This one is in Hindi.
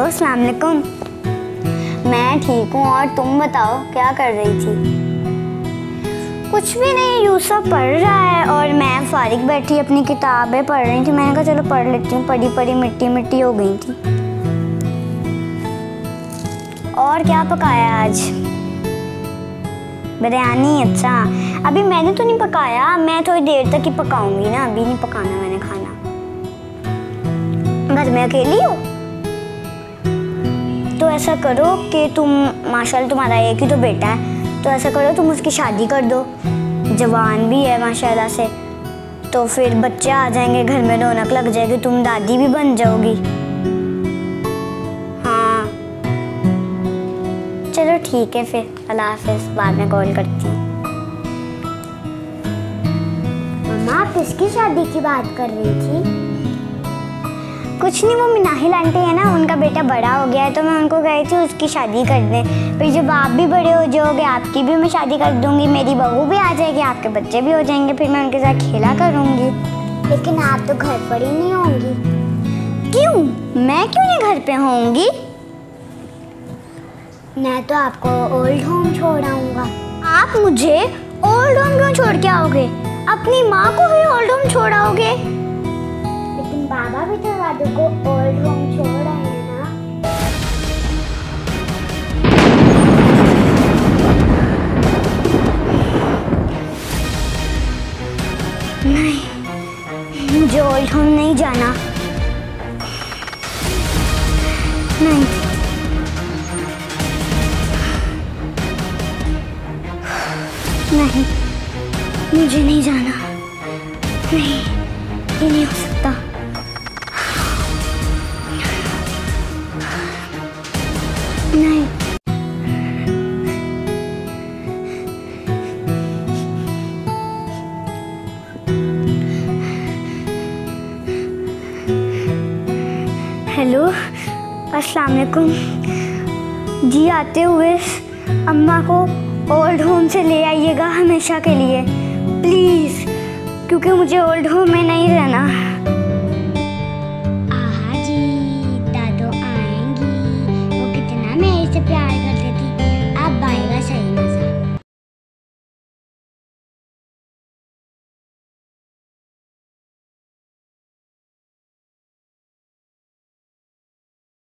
अस्सलाम वालेकुम। मैं ठीक हूँ और तुम बताओ क्या कर रही थी? कुछ भी नहीं, यूसुफ पढ़ रहा है और मैं फारिग बैठी अपनी किताबें पढ़ रही थी। मैंने कहा चलो पढ़ लेती हूँ, पढ़ी पढ़ी मिट्टी मिट्टी हो गई थी। और क्या पकाया आज? बिरयानी? अच्छा, अभी मैंने तो नहीं पकाया, मैं थोड़ी देर तक ही पकाऊंगी ना, अभी नहीं पकाना मैंने खाना। घर में अकेली हो तो ऐसा करो कि तुम, माशाल्लाह तुम्हारा एक ही तो बेटा है, तो ऐसा करो तुम उसकी शादी कर दो, जवान भी है माशाल्लाह से, तो फिर बच्चे आ जाएंगे, घर में रौनक लग जाएगी, तुम दादी भी बन जाओगी। हाँ चलो ठीक है फिर, अल्लाह हाफ़िज़, बाद में कॉल करती हूँ। मम्मा आप किसकी शादी की बात कर रही थी? कुछ नहीं, वो मिनाहिल आंटी है ना, उनका बेटा बड़ा हो गया है तो मैं उनको कही थी उसकी शादी कर दें। फिर जब आप भी बड़े हो जाओगे आपकी भी मैं शादी कर दूंगी, मेरी बहू भी आ जाएगी, आपके बच्चे भी हो जाएंगे, फिर मैं उनके साथ खेला करूंगी। लेकिन आप तो घर पर ही नहीं होंगी। क्यों? मैं क्यों नहीं घर पे होंगी? मैं तो आपको ओल्ड होम छोड़ आऊँगा। आप मुझे ओल्ड होम क्यों छोड़ के आओगे? अपनी माँ को भी ओल्ड होम छोड़ आओगे? लेकिन बाबा भी तो दादू को ओल्ड होम छोड़ आए हैं ना। नहीं, मुझे ओल्ड होम नहीं जाना। नहीं, नहीं, मुझे नहीं जाना। नहीं, ये नहीं हो सकता। नहीं, हेलो, अस्सलाम वालेकुम जी। आते हुए अम्मा को ओल्ड होम से ले आइएगा हमेशा के लिए प्लीज़, क्योंकि मुझे ओल्ड होम में नहीं रहना। जी दादू आएंगी, वो कितना मेरे से प्यार